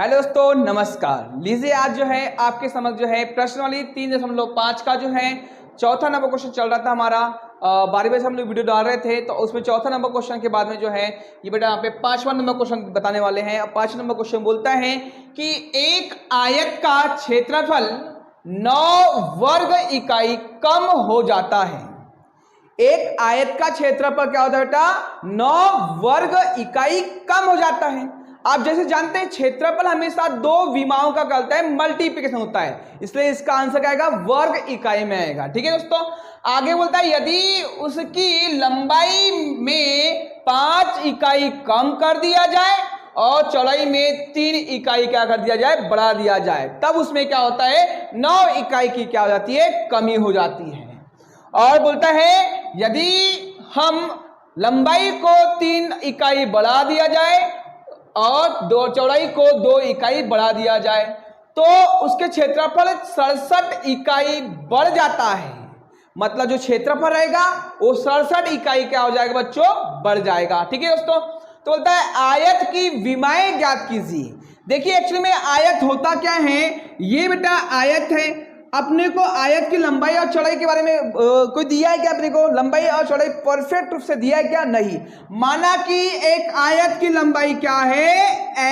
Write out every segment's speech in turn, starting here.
Hello दोस्तों, नमस्कार। लीजिए आज जो है आपके समझ जो है प्रश्नावली 3.5 का जो है चौथा नंबर क्वेश्चन चल रहा था हमारा। 12 से हम लोग वीडियो डाल रहे थे, तो उसमें चौथा नंबर क्वेश्चन के बाद में जो है ये बेटा यहाँ पे 5वां नंबर क्वेश्चन बताने वाले हैं। अब 5वां नंबर क्वेश्चन बोलता है कि एक आयत का क्षेत्रफल 9 वर्ग इकाई कम हो जाता है। एक आयत का क्षेत्रफल क्या होता है बेटा? 9 वर्ग इकाई कम हो जाता है। आप जैसे जानते हैं क्षेत्रफल हमेशा दो विमाओं का करता है, मल्टीप्लिकेशन होता है, इसलिए इसका आंसर क्या आएगा? वर्ग इकाई में आएगा। ठीक है दोस्तों, आगे बोलता है यदि उसकी लंबाई में 5 इकाई कम कर दिया जाए और चौड़ाई में 3 इकाई क्या कर दिया जाए? बढ़ा दिया जाए, तब उसमें क्या होता है? 9 इकाई की क्या हो जाती है? कमी हो जाती है। और बोलता है यदि हम लंबाई को 3 इकाई बढ़ा दिया जाए और चौड़ाई को 2 इकाई बढ़ा दिया जाए तो उसके क्षेत्रफल 67 इकाई बढ़ जाता है। मतलब जो क्षेत्रफल रहेगा वो 67 इकाई क्या हो जाएगा बच्चों? बढ़ जाएगा। ठीक है दोस्तों, तो बोलता है आयत की विमाएं ज्ञात कीजिए। देखिए एक्चुअली में आयत होता क्या है, ये बेटा आयत है। अपने को आयत की लंबाई और चौड़ाई के बारे में कोई दिया है क्या? अपने को लंबाई और चौड़ाई परफेक्ट रूप से दिया है क्या? नहीं। माना कि एक आयत की लंबाई क्या है?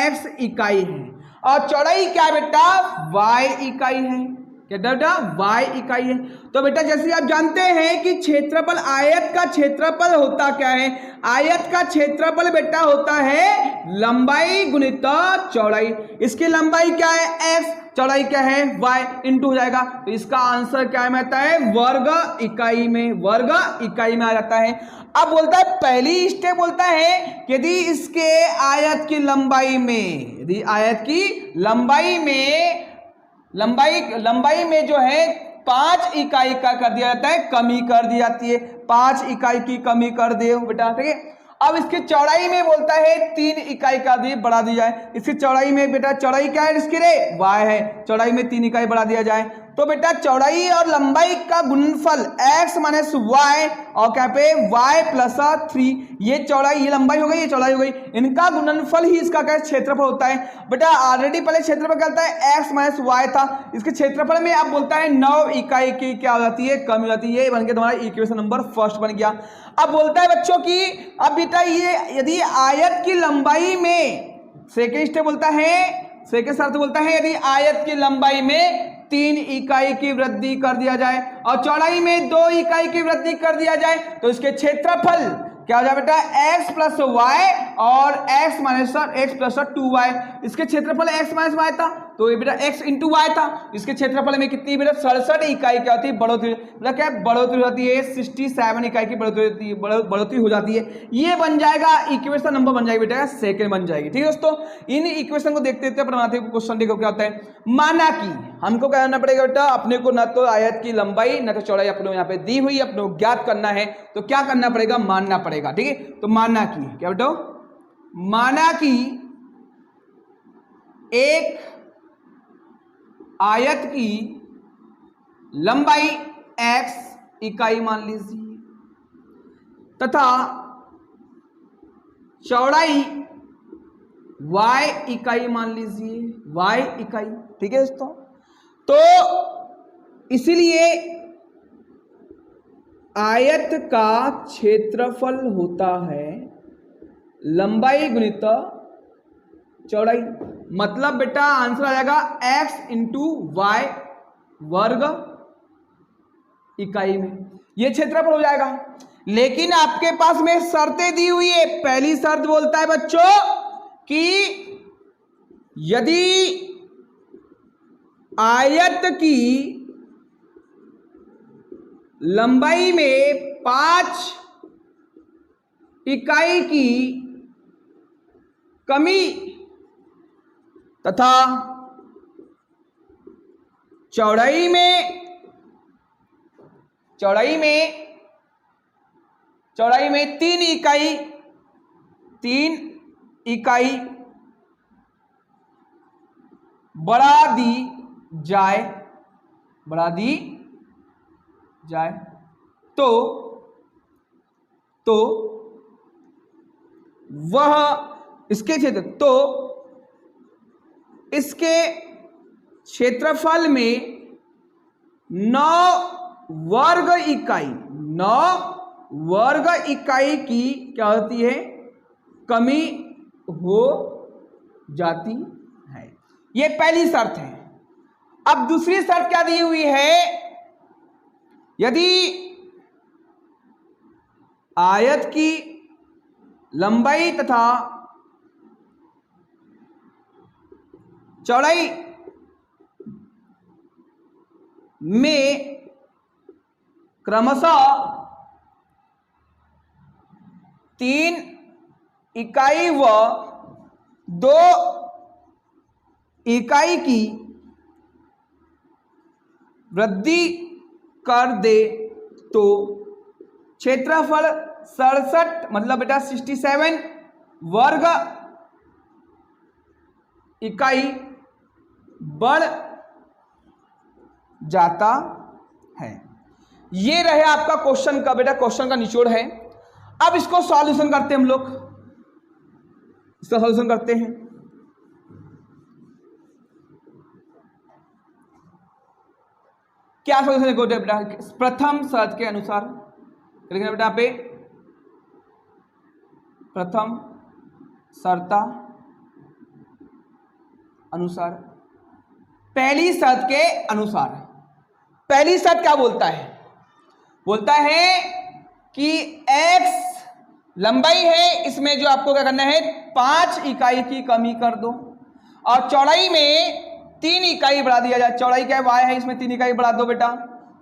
x इकाई है और चौड़ाई क्या है बेटा? y इकाई है। क्या बेटा? y इकाई है। तो बेटा जैसे आप जानते हैं कि क्षेत्रफल, आयत का क्षेत्रफल होता क्या है? आयत का क्षेत्रफल बेटा होता है लंबाई गुणित चौड़ाई। इसकी लंबाई क्या है? x, चौड़ाई क्या है? y, इंटू हो जाएगा। तो इसका आंसर क्या में आता है? वर्ग इकाई में, वर्ग इकाई में आ जाता है। अब बोलता है पहली स्टेप बोलता है यदि इसके आयत की लंबाई में, यदि आयत की लंबाई में जो है 5 इकाई का कर दिया जाता है, कमी कर दी जाती है। 5 इकाई की कमी कर दे बेटा। ठीक है, अब इसकी चौड़ाई में बोलता है 3 इकाई का दी बढ़ा दी जाए। इसकी चौड़ाई में बेटा, चौड़ाई क्या है इसकी रे? y है। चौड़ाई में 3 इकाई बढ़ा दिया जाए तो बेटा चौड़ाई और लंबाई का गुणनफल x माइनस वाई और क्या पे y प्लस 3, ये चौड़ाई, ये लंबाई हो गई, ये चौड़ाई हो गई, इनका गुणनफल ही इसका क्या क्षेत्रफल होता है। बेटा ऑलरेडी पहले क्षेत्रफल क्या होता है? x माइनस वाई था। इसके क्षेत्रफल में अब बोलता है 9 इकाई की क्या हो जाती है? कम हो जाती है। ये बन गया तुम्हारा इक्वेशन नंबर फर्स्ट बन गया। अब बोलता है बच्चों की, अब बेटा ये यदि आयत की लंबाई में, सेकेंड स्टेप बोलता है, सेकेंड शर्त बोलता है यदि आयत की लंबाई में 3 इकाई की वृद्धि कर दिया जाए और चौड़ाई में 2 इकाई की वृद्धि कर दिया जाए तो इसके क्षेत्रफल क्या हो जाए बेटा? x प्लस वाई और x minus x plus 2y। इसके क्षेत्रफल x माइनस वाई था तो ये बेटा x इंटू वाई था। इसके क्षेत्रफल में कितनी बेटा? 67 इकाई क्या होती है? बढ़ोतरी। मतलब क्या बढ़ोतरी होती है? 67 इकाई की बढ़ोतरी हो जाती है। ये बन जाएगा इक्वेशन नंबर, बन जाएगी बेटा सेकंड बन जाएगी। ठीक है दोस्तों, इन इक्वेशन को देखते देखते बनाते क्वेश्चन देखो क्या होता है। माना कि हमको क्या करना पड़ेगा बेटा? अपने को ना तो आयत की लंबाई ना तो चौड़ाई अपने यहाँ पे दी हुई, अपने को ज्ञात करना है तो क्या करना पड़ेगा? मानना पड़ेगा। ठीक है, तो माना कि क्या बेटा? माना कि एक आयत की लंबाई x इकाई मान लीजिए तथा चौड़ाई y इकाई मान लीजिए, y इकाई। ठीक है दोस्तों, तो इसीलिए आयत का क्षेत्रफल होता है लंबाई गुणित चौड़ाई। मतलब बेटा आंसर आ जाएगा x इंटू वाई वर्ग इकाई में, ये क्षेत्रफल हो जाएगा। लेकिन आपके पास में शर्तें दी हुई है। पहली शर्त बोलता है बच्चों कि यदि आयत की लंबाई में 5 इकाई की कमी तथा चौड़ाई में 3 इकाई बढ़ा दी जाए तो वह इसके क्षेत्र, तो इसके क्षेत्रफल में 9 वर्ग इकाई की क्या होती है, कमी हो जाती है। ये पहली शर्त है। अब दूसरी शर्त क्या दी हुई है, यदि आयत की लंबाई तथा चौड़ाई में क्रमशः 3 इकाई व 2 इकाई की वृद्धि कर दे तो क्षेत्रफल 67 मतलब बेटा 67 वर्ग इकाई बढ़ जाता है। ये रहे आपका क्वेश्चन का बेटा, क्वेश्चन का निचोड़ है। अब इसको सॉल्यूशन करते हैं हम लोग, इसका सॉल्यूशन करते हैं। क्या सॉल्यूशन है बेटा, प्रथम शर्त के अनुसार लिखना बेटा पे, प्रथम शर्त अनुसार, पहली शर्त के अनुसार। पहली शर्त क्या बोलता है, बोलता है कि x लंबाई है, इसमें जो आपको क्या करना है 5 इकाई की कमी कर दो, और चौड़ाई में 3 इकाई बढ़ा दिया जाए। चौड़ाई क्या है, y है, इसमें 3 इकाई बढ़ा दो बेटा,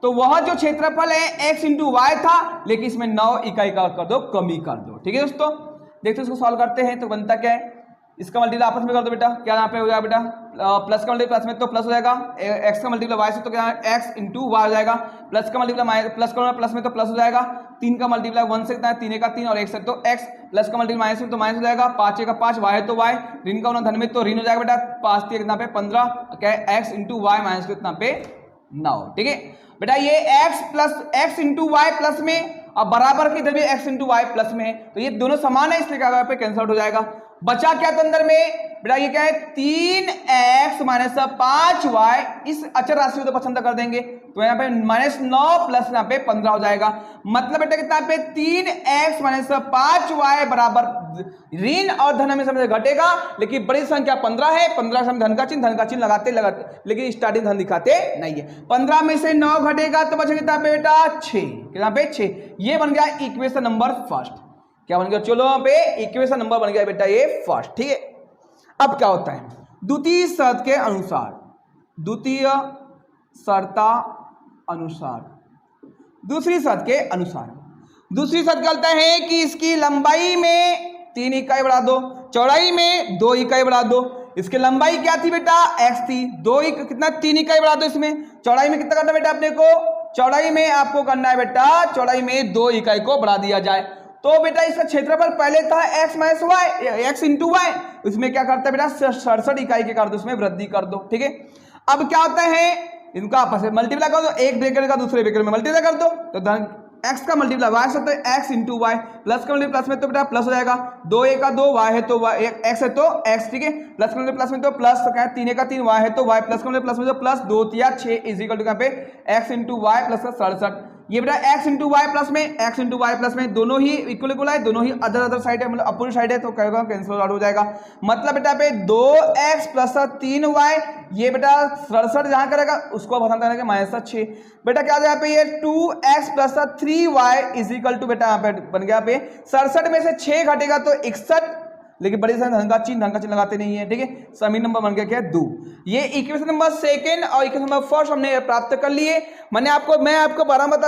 तो वह जो क्षेत्रफल है x इंटू वाई था, लेकिन इसमें 9 इकाई का कर दो, कमी कर दो। ठीक है दोस्तों, देखते इसको सॉल्व करते हैं। तो बनता क्या है, इसका मल्टीप्लाई आपस में कर दो बेटा, क्या यहाँ पे हो जाएगा बेटा, प्लस का मल्टीप्लाई प्लस में तो प्लस हो जाएगा, एक्स का मल्टीप्लाई वाई से तो क्या एक्स इंटू वाई हो जाएगा, प्लस का मल्टीप्लाई प्लस का प्लस में तो प्लस हो जाएगा, 3 का मल्टीप्लाई 1 से कितना है 3 का 3 और 1 से तो x, प्लस का मल्टीप्लाई माइनस में तो माइनस हो जाएगा, 5 का 5, वाई है तो वाई, ऋण का होना धन में तो ऋण हो जाएगा बेटा, 5 कितना पे 15, क्या है x इंटू वाई माइनस कितना पे 9। ठीक है बेटा, ये x plus x into y plus में, अब बराबर की इधर भी x इंटू वाई प्लस में है, तो ये दोनों समान है, इसलिए क्या पे कैंसिल आउट हो जाएगा। बचा क्या तो अंदर में बेटा, ये क्या है 3x माइनस 5y, इस अचर राशि को तो पसंद कर देंगे, तो यहाँ पे -9 प्लस यहाँ पे 15 हो जाएगा। मतलब बेटा कितना पे 3x माइनस 5y बराबर ऋण और धन में समय घटेगा, लेकिन बड़ी संख्या 15 है, 15 से धन का चिन्ह लगाते, लेकिन स्टार्टिंग धन दिखाते नहीं है। 15 में से 9 घटेगा तो बचेगा कितना पे बेटा 6, कितना पे 6। ये बन गया इक्वेशन नंबर फर्स्ट। क्या बन गया, चलो यहाँ पे इक्वेशन नंबर बन गया बेटा ये फर्स्ट। ठीक है, अब क्या होता है, द्वितीय शर्त के अनुसार, द्वितीय शर्त अनुसार, दूसरी शर्त के अनुसार, दूसरी शर्त कहता है कि इसकी लंबाई में 3 इकाई बढ़ा दो, चौड़ाई में 2 इकाई बढ़ा दो। इसकी लंबाई क्या थी बेटा x थी, 2 कितना 3 इकाई बढ़ा दो इसमें। चौड़ाई में कितना करना बेटा अपने को, चौड़ाई में आपको करना है बेटा, चौड़ाई में 2 इकाई को बढ़ा दिया जाए। तो बेटा इसका क्षेत्रफल पहले था x minus y, x into y, उसमें क्या करता है बेटा 67 इकाई के कर दो, उसमें वृद्धि कर दो। ठीक है, अब क्या होता है, इनका आपस में मल्टीप्लाई कर दो, एक ब्रैकेट का दूसरे ब्रैकेट में मल्टीप्लाई कर दो, तो धन x का मल्टीप्लाई y से तो x इंटू वाई, प्लस का मल्टीप्लाई प्लस में तो बेटा प्लस हो जाएगा, 2 a का 2, y है तो y, x है तो x। ठीक है, प्लस का प्लस में तो प्लस, तो क्या है 3 का 3, y है तो y, प्लस का प्लस में तो प्लस, 2 या 6 इज इक्वल टू यहाँ पे x इंटू वाई प्लस 67। ये बेटा x इंटू वाई प्लस में, x इंटू वाई प्लस में दोनों ही इक्वल इक्वल है, दोनों ही अदर साइड है, मतलब अपोजिट साइड है, तो क्या होगा कैंसिल आउट हो जाएगा। मतलब बेटा पे 2x प्लस 3y, ये बेटा 67 जहां करेगा उसको भगाना करेंगे -6। बेटा क्या आ जाएगा पे ये 2x plus 3y is equal to बेटा यहाँ पे बन गया पे 67 में से 6 घटेगा तो 61, लेकिन बड़ी संख्या धन का चिन्ह लगाते नहीं है। ठीक है, समीकरण नंबर बन गया क्या 2। ये इक्वेशन नंबर सेकंड और इक्वेशन नंबर फर्स्ट हमने प्राप्त कर लिए। मैं आपको बारम्बार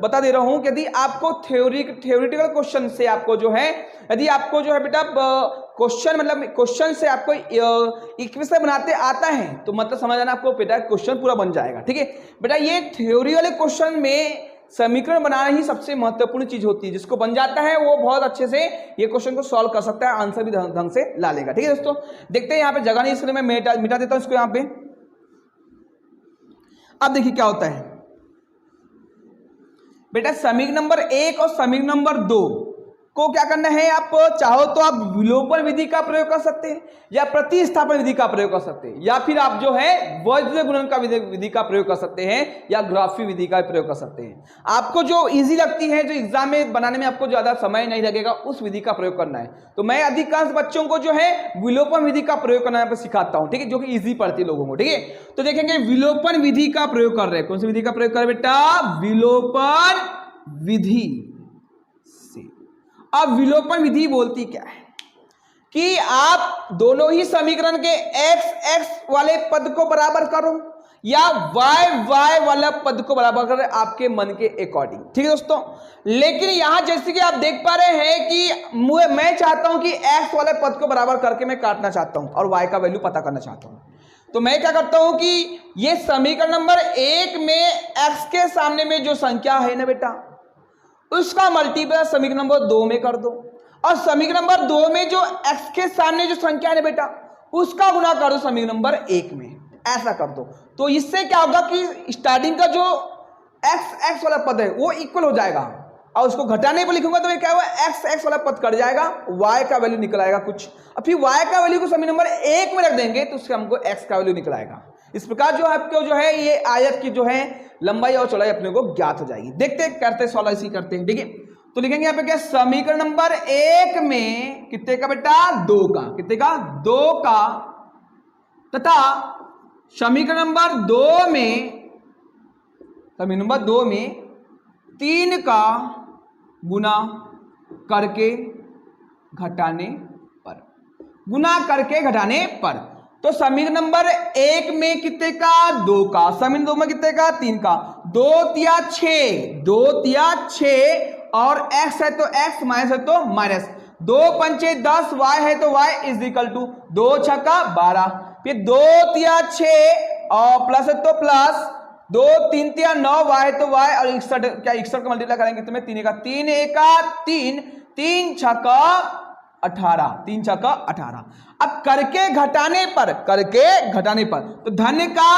बता दे रहा हूं कि यदि आपको थ्योरेटिकल क्वेश्चन से आपको जो है, यदि आपको जो है बेटा क्वेश्चन मतलब क्वेश्चन से आपको इक्वेशन बनाते आता है, तो मतलब समझ जाना आपको बेटा क्वेश्चन पूरा बन जाएगा। ठीक है बेटा, ये थ्योरी वाले क्वेश्चन में समीकरण बनाना ही सबसे महत्वपूर्ण चीज होती है, जिसको बन जाता है वो बहुत अच्छे से ये क्वेश्चन को सॉल्व कर सकता है, आंसर भी ढंग से ला लेगा। ठीक है दोस्तों, देखते हैं यहाँ पे जगह नहीं, इसलिए मैं मिटा देता हूं इसको यहाँ पे। अब देखिए क्या होता है बेटा, समीकरण नंबर 1 और समीकरण नंबर 2 को क्या करना है, आप चाहो तो आप विलोपन विधि का प्रयोग कर सकते हैं या प्रतिस्थापन विधि का प्रयोग कर सकते हैं, या फिर आप जो है वज्र गुणन का विधि का प्रयोग कर सकते हैं या ग्राफी विधि का प्रयोग कर सकते हैं। आपको जो इजी लगती है, जो एग्जाम में बनाने में आपको ज्यादा समय नहीं लगेगा, उस विधि का प्रयोग करना है। तो मैं अधिकांश बच्चों को जो है विलोपन विधि का प्रयोग करना यहाँ पर सिखाता हूं, ठीक है, जो कि इजी पड़ती है लोगों को, ठीक है। तो देखेंगे विलोपन विधि का प्रयोग कर रहे हैं। कौन सी विधि का प्रयोग कर रहे हैं बेटा? विलोपन विधि। अब विलोपन विधि बोलती क्या है कि आप दोनों ही समीकरण के x x वाले पद को बराबर करो या y y वाला पद को बराबर करो आपके मन के अकॉर्डिंग, ठीक है दोस्तों। लेकिन यहां जैसे कि आप देख पा रहे हैं कि मैं चाहता हूं कि x वाले पद को बराबर करके मैं काटना चाहता हूं और y का वैल्यू पता करना चाहता हूं। तो मैं क्या करता हूं कि ये समीकरण नंबर 1 में x के सामने में जो संख्या है ना बेटा, उसका मल्टीप्लाई समीकरण नंबर 2 में कर दो, और समीकरण नंबर 2 में जो x के सामने जो संख्या है बेटा, उसका गुणा कर दो समीकरण नंबर 1 में, ऐसा कर दो। तो इससे क्या होगा कि स्टार्टिंग का जो x वाला पद है वो इक्वल हो जाएगा, और उसको घटाने पर लिखूंगा तो ये क्या हुआ, x वाला पद कट जाएगा, y का वैल्यू निकल आएगा कुछ, और फिर y का वैल्यू को समीकरण नंबर 1 में रख देंगे तो उससे हमको x का वैल्यू निकल आएगा। इस प्रकार जो आपको जो है ये आयत की जो है लंबाई और चौड़ाई अपने को ज्ञात हो जाएगी। देखते करते सॉल्व ऐसे करते हैं, ठीक है। तो लिखेंगे यहाँ पे क्या, समीकरण नंबर 1 में कितने का बेटा, 2 का, कितने का, 2 का, तथा समीकरण नंबर 2 में 3 का गुना करके घटाने पर, गुना करके घटाने पर। तो समीकरण नंबर 1 में कितने का, 2 का, समीकरण 2 में कितने का, 3 का, 2 तिया 6 और x है तो x, माइनस है तो माइनस, 2 पंचे 10, y है तो y इज इक्वल टू 2 छक्का 12, फिर 2 तिया 6 और प्लस है तो प्लस, 2 3 तिया 9, y है तो y, और 61, क्या 61 का मल्टीप्लाई करेंगे तो 3 का 3 एका 3, 3 छक्का 18, 3 छक्का 18। अब करके घटाने पर, तो धन का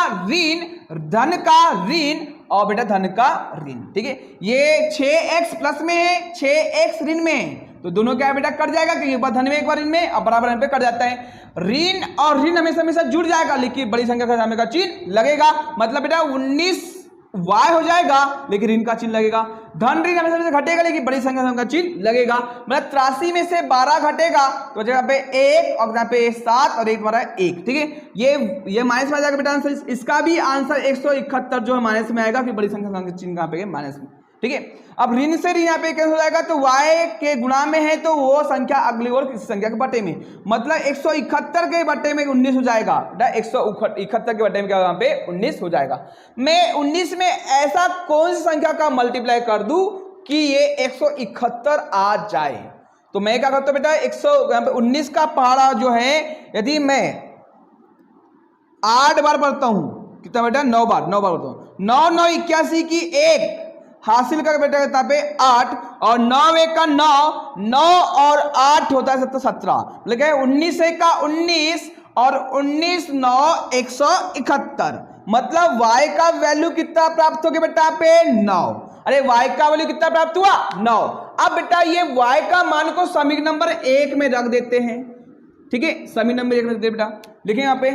ऋण और बेटा धन का ऋण, ठीक है। ये 6x प्लस में है, 6x ऋण में है, तो दोनों क्या है बेटा, कट जाएगा, क्योंकि एक बार धन में एक बार ऋण में, और बराबर पे कट जाता है। ऋण और ऋण हमेशा जुड़ जाएगा, लेकिन बड़ी संख्या का सामने का चिन्ह लगेगा, मतलब बेटा 19 y हो जाएगा लेकिन ऋण का चिन्ह लगेगा। धन ऋण हमेशा घटेगा लेकिन बड़ी संख्या का चिन्ह लगेगा, मतलब 83 में से 12 घटेगा तो जगह पे 1 और जगह पे 7 और 1 12 1, ठीक है। ये माइनस में आ जाएगा बेटा आंसर, इसका भी आंसर 171 जो है माइनस में आएगा, फिर बड़ी संख्या का चिन्ह कहां पे माइनस में, ठीक है। अब ऋण से ऋण यहाँ पे कैसे हो जाएगा, तो y के गुणा में है तो वो संख्या अगली और किसी संख्या के बटे में, मतलब 171 के बटे में 19 हो जाएगा, 171 के बटे में क्या यहाँ पे 19 हो जाएगा। मैं 19 में ऐसा कौन सी संख्या का मल्टीप्लाई कर दूं कि ये 171 आ जाए, तो मैं क्या करता हूं बेटा, 19 का पहाड़ा जो है यदि मैं 8 बार पढ़ता हूं, कितना बेटा, 9 बार पढ़ता हूं, 9 9 81 की 1 हासिल कर बेटा कितना पे 8, और 9 1 का 9, 9 और 8 होता है 17, लेकिन 19 1 का 19 और 19 9 171, मतलब y का वैल्यू कितना प्राप्त हो गया बेटा पे 9। अरे y का वैल्यू कितना प्राप्त हुआ, 9। अब बेटा ये y का मान को समीकरण नंबर 1 में रख देते हैं, ठीक है, समीकरण नंबर 1 में रख देते बेटा, लिखेंगे यहाँ पे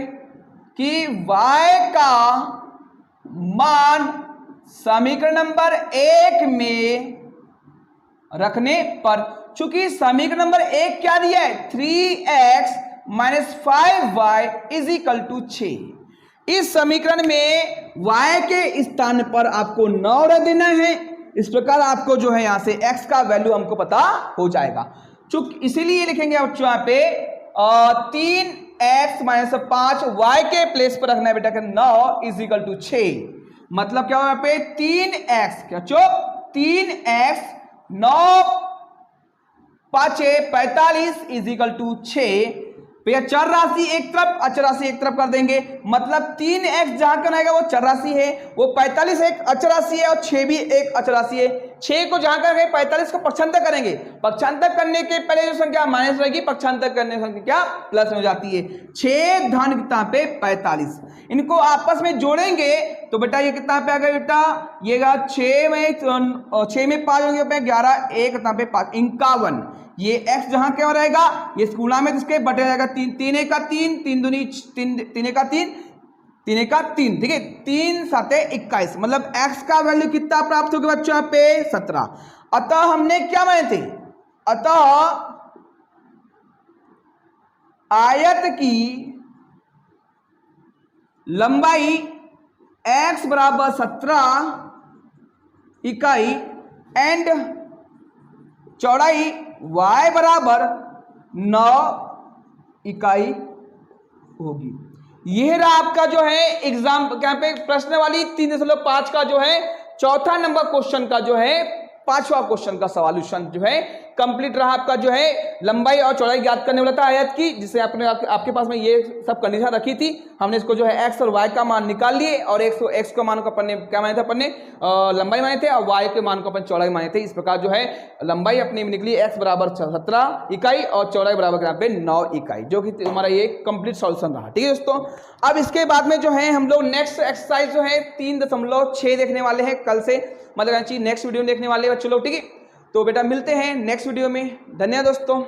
कि y का मान समीकरण नंबर 1 में रखने पर, चूंकि समीकरण नंबर 1 क्या दिया है, 3x minus 5y is equal to 6। इस समीकरण में y के स्थान पर आपको 9 रख देना है, इस प्रकार आपको जो है यहां से x का वैल्यू हमको पता हो जाएगा। चूंकि इसीलिए लिखेंगे बच्चों यहाँ पे 3x माइनस 5 y के प्लेस पर रखना है बेटा 9 इज इक्वल टू 6, मतलब क्या हो यहाँ पे 3x, क्या चो 3x 9 5 45 इज इक्वल टू 6, भैया चर राशि एक तरफ, अचर राशि एक तरफ कर देंगे, मतलब 3x जहां का रहेगा वो चर राशि है, वो 45 एक अचर राशि है और 6 भी एक अचर राशि है। 6 को जहां का रहेगा 45 को पक्षांतर करेंगे, पक्षांतर करने के पहले जो संख्या माइनस रहेगी, पक्षांतर करने की संख्या क्या प्लस हो जाती है। 6 धन कितना पे 45, इनको आपस में जोड़ेंगे तो बेटा ये कितना पे आ गया बेटा, ये 6 में 5 होंगे पे 11, 1 कितना पे 5 51। ये x जहां क्या रहेगा, ये गुणा में किसके बटे जाएगा 3, 3 का 3, 3 दूनी 3 का 3, 3 का 3, ठीक है, 3 7 21, मतलब x का वैल्यू कितना प्राप्त होगा बच्चों यहाँ पे 17। अतः हमने क्या माने थे, अतः आयत की लंबाई x बराबर 17 इकाई एंड चौड़ाई y बराबर 9 इकाई होगी। यह रहा आपका जो है एग्जाम यहाँ पे प्रश्न वाली 3.5 का जो है चौथा नंबर क्वेश्चन का जो है 5वां क्वेश्चन का सॉल्यूशन जो है कंप्लीट रहा आपका जो है लंबाई और चौड़ाई ज्ञात करने वाला था आयत की, जिससे आपके पास में ये सब कंडीशन रखी थी। हमने इसको जो है x और y का मान निकाल लिए और x का मान को अपन ने क्या माने थे, अपन ने लंबाई माने थे और y के मान को अपन चौड़ाई माने थे। इस प्रकार जो है लंबाई अपनी निकली x बराबर 17 इकाई और चौड़ाई बराबर यहाँ पे 9 इकाई, जो कि हमारा ये कंप्लीट सॉल्यूशन रहा। ठीक है दोस्तों, अब इसके बाद में जो है हम लोग नेक्स्ट एक्सरसाइज जो है 3.6 देखने वाले हैं कल से, मतलब नेक्स्ट वीडियो में देखने वाले बच्चों लोग। ठीक है, तो बेटा मिलते हैं नेक्स्ट वीडियो में। धन्यवाद दोस्तों।